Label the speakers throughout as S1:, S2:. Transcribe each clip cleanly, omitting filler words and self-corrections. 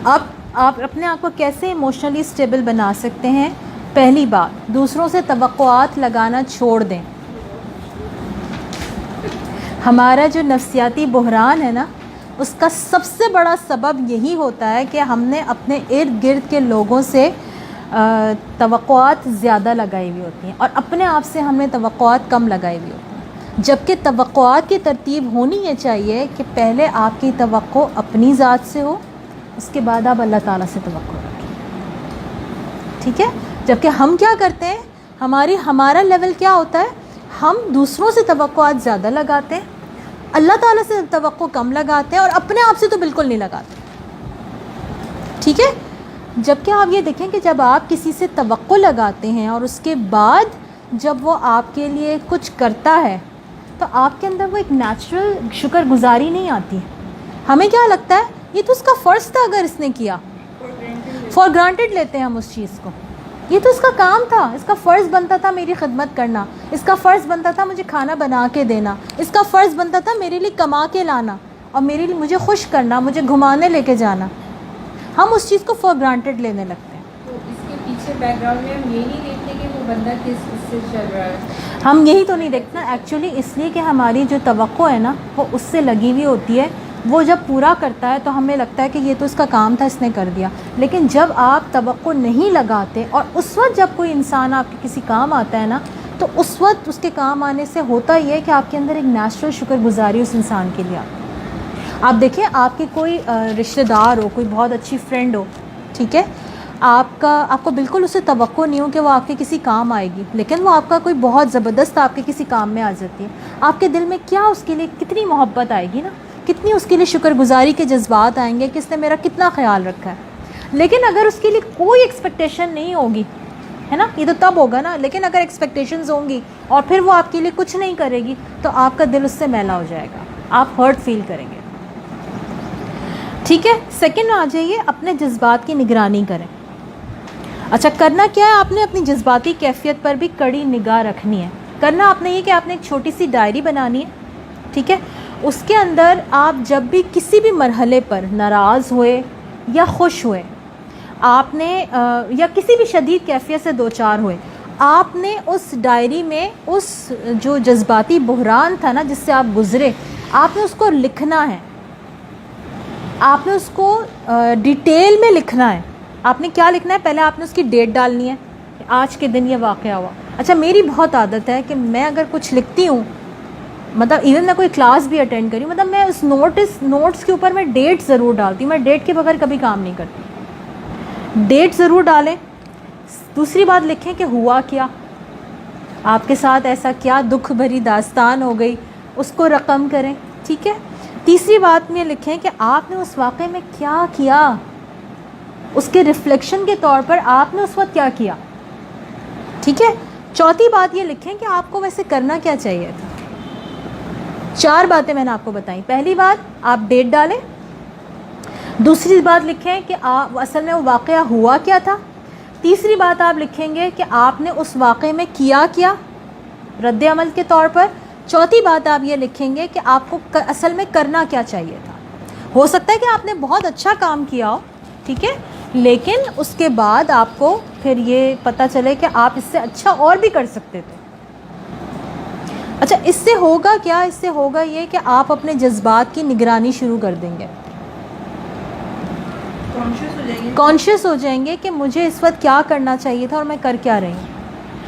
S1: اب آپ اپنے آپ کو کیسے ایموشنلی اسٹیبل بنا سکتے ہیں؟ پہلی بات، دوسروں سے توقعات لگانا چھوڑ دیں. ہمارا جو نفسیاتی بحران ہے نا، اس کا سب سے بڑا سبب یہی ہوتا ہے کہ ہم نے اپنے ارد گرد کے لوگوں سے توقعات زیادہ لگائی ہوئی ہوتی ہیں، اور اپنے آپ سے ہم نے توقعات کم لگائی ہوئی ہوتی ہیں. جبکہ توقعات کی ترتیب ہونی یہ چاہیے کہ پہلے آپ کی توقع اپنی ذات سے ہو، اس کے بعد آپ اللہ تعالیٰ سے توقع رکھیں. ٹھیک ہے؟ جبکہ ہم کیا کرتے ہیں، ہمارا لیول کیا ہوتا ہے، ہم دوسروں سے توقعات زیادہ لگاتے ہیں، اللہ تعالیٰ سے توقع کم لگاتے ہیں، اور اپنے آپ سے تو بالکل نہیں لگاتے. ٹھیک ہے؟ جبکہ آپ یہ دیکھیں کہ جب آپ کسی سے توقع لگاتے ہیں اور اس کے بعد جب وہ آپ کے لیے کچھ کرتا ہے تو آپ کے اندر وہ ایک نیچرل شکر گزاری نہیں آتی. ہمیں کیا لگتا ہے یہ تو اس کا فرض تھا، اگر اس نے کیا فار گرانٹیڈ لیتے ہیں ہم اس چیز کو. یہ تو اس کا کام تھا، اس کا فرض بنتا تھا میری خدمت کرنا، اس کا فرض بنتا تھا مجھے کھانا بنا کے دینا، اس کا فرض بنتا تھا میرے لیے کما کے لانا اور میرے لیے مجھے خوش کرنا، مجھے گھمانے لے کے جانا. ہم اس چیز کو فار گرانٹیڈ لینے لگتے ہیں.
S2: تو اس کے پیچھے بیک گراؤنڈ میں ہم یہ نہیں دیکھتے کہ وہ بندہ کس سے چل رہا ہے.
S1: ہم یہی تو نہیں دیکھتے ایکچولی، اس لیے کہ ہماری جو توقع ہے نا وہ اس سے لگی ہوئی ہوتی ہے. وہ جب پورا کرتا ہے تو ہمیں لگتا ہے کہ یہ تو اس کا کام تھا، اس نے کر دیا. لیکن جب آپ توقع نہیں لگاتے اور اس وقت جب کوئی انسان آپ کے کسی کام آتا ہے نا، تو اس وقت اس کے کام آنے سے ہوتا یہ ہے کہ آپ کے اندر ایک نیچرل شکر گزاری اس انسان کے لیے آتی ہے. آپ دیکھیں آپ کے کوئی رشتہ دار ہو، کوئی بہت اچھی فرینڈ ہو، ٹھیک ہے، آپ کو بالکل اسے توقع نہیں ہو کہ وہ آپ کے کسی کام آئے گی، لیکن وہ آپ کا کوئی بہت زبردست آپ کے کسی کام میں آ جاتی ہے. آپ کے دل میں کیا اس کے لیے کتنی محبت آئے گی نا، کتنی اس کے لیے شکر گزاری کے جذبات آئیں گے کہ اس نے میرا کتنا خیال رکھا ہے. لیکن اگر اس کے لیے کوئی ایکسپیکٹیشن نہیں ہوگی، ہے نا، یہ تو تب ہوگا نا. لیکن اگر ایکسپیکٹیشنز ہوں گی اور پھر وہ آپ کے لیے کچھ نہیں کرے گی تو آپ کا دل اس سے میلا ہو جائے گا، آپ ہرٹ فیل کریں گے. ٹھیک ہے؟ سیکنڈ آ جائیے، اپنے جذبات کی نگرانی کریں. اچھا، کرنا کیا ہے، آپ نے اپنی جذباتی کیفیت پر بھی کڑی نگاہ رکھنی ہے. کرنا آپ نے یہ کہ آپ نے ایک چھوٹی سی ڈائری بنانی ہے. ٹھیک ہے؟ اس کے اندر آپ جب بھی کسی بھی مرحلے پر ناراض ہوئے یا خوش ہوئے، آپ نے یا کسی بھی شدید کیفیت سے دوچار ہوئے، آپ نے اس ڈائری میں اس جو جذباتی بحران تھا نا جس سے آپ گزرے، آپ نے اس کو لکھنا ہے. آپ نے اس کو ڈیٹیل میں لکھنا ہے. آپ نے کیا لکھنا ہے، پہلے آپ نے اس کی ڈیٹ ڈالنی ہے کہ آج کے دن یہ واقعہ ہوا. اچھا، میری بہت عادت ہے کہ میں اگر کچھ لکھتی ہوں، مطلب ایون میں کوئی کلاس بھی اٹینڈ کری، مطلب میں اس نوٹس کے اوپر میں ڈیٹ ضرور ڈالتی ہوں. میں ڈیٹ کے بغیر کبھی کام نہیں کرتی. ڈیٹ ضرور ڈالیں. دوسری بات لکھیں کہ ہوا کیا، آپ کے ساتھ ایسا کیا دکھ بھری داستان ہو گئی، اس کو رقم کریں. ٹھیک ہے؟ تیسری بات میں لکھیں کہ آپ نے اس واقعے میں کیا کیا، اس کے ریفلیکشن کے طور پر آپ نے اس وقت کیا کیا. ٹھیک ہے؟ چوتھی بات یہ لکھیں کہ آپ کو ویسے کرنا کیا چاہیے تھا. 4 باتیں میں نے آپ کو بتائیں. پہلی بات، آپ ڈیٹ ڈالیں. دوسری بات لکھیں کہ اصل میں وہ واقعہ ہوا کیا تھا. تیسری بات آپ لکھیں گے کہ آپ نے اس واقعے میں کیا رد عمل کے طور پر. چوتھی بات آپ یہ لکھیں گے کہ آپ کو اصل میں کرنا کیا چاہیے تھا. ہو سکتا ہے کہ آپ نے بہت اچھا کام کیا ہو، ٹھیک ہے، لیکن اس کے بعد آپ کو پھر یہ پتہ چلے کہ آپ اس سے اچھا اور بھی کر سکتے تھے. اچھا، اس سے ہوگا کیا، اس سے ہوگا یہ کہ آپ اپنے جذبات کی نگرانی شروع کر دیں گے. کانشیس ہو جائیں گے کہ مجھے اس وقت کیا کرنا چاہیے تھا اور میں کر کیا رہی ہوں.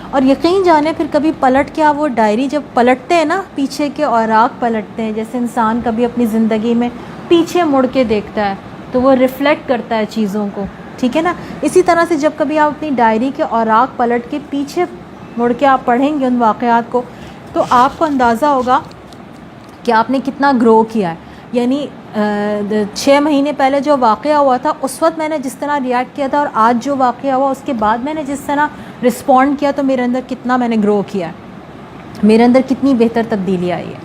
S1: اور یقین جانے پھر کبھی پلٹ کے وہ ڈائری جب پلٹتے ہیں نا، پیچھے کے اوراق پلٹتے ہیں، جیسے انسان کبھی اپنی زندگی میں پیچھے مڑ کے دیکھتا ہے تو وہ ریفلیکٹ کرتا ہے چیزوں کو. ٹھیک ہے نا؟ اسی طرح سے جب کبھی آپ اپنی ڈائری کے اوراق پلٹ کے پیچھے مڑ کے آپ پڑھیں گے ان واقعات کو، تو آپ کو اندازہ ہوگا کہ آپ نے کتنا گرو کیا ہے. یعنی 6 مہینے پہلے جو واقعہ ہوا تھا اس وقت میں نے جس طرح ریئیکٹ کیا تھا، اور آج جو واقعہ ہوا اس کے بعد میں نے جس طرح رسپونڈ کیا، تو میرے اندر کتنا میں نے گرو کیا ہے، میرے اندر کتنی بہتر تبدیلی آئی ہے.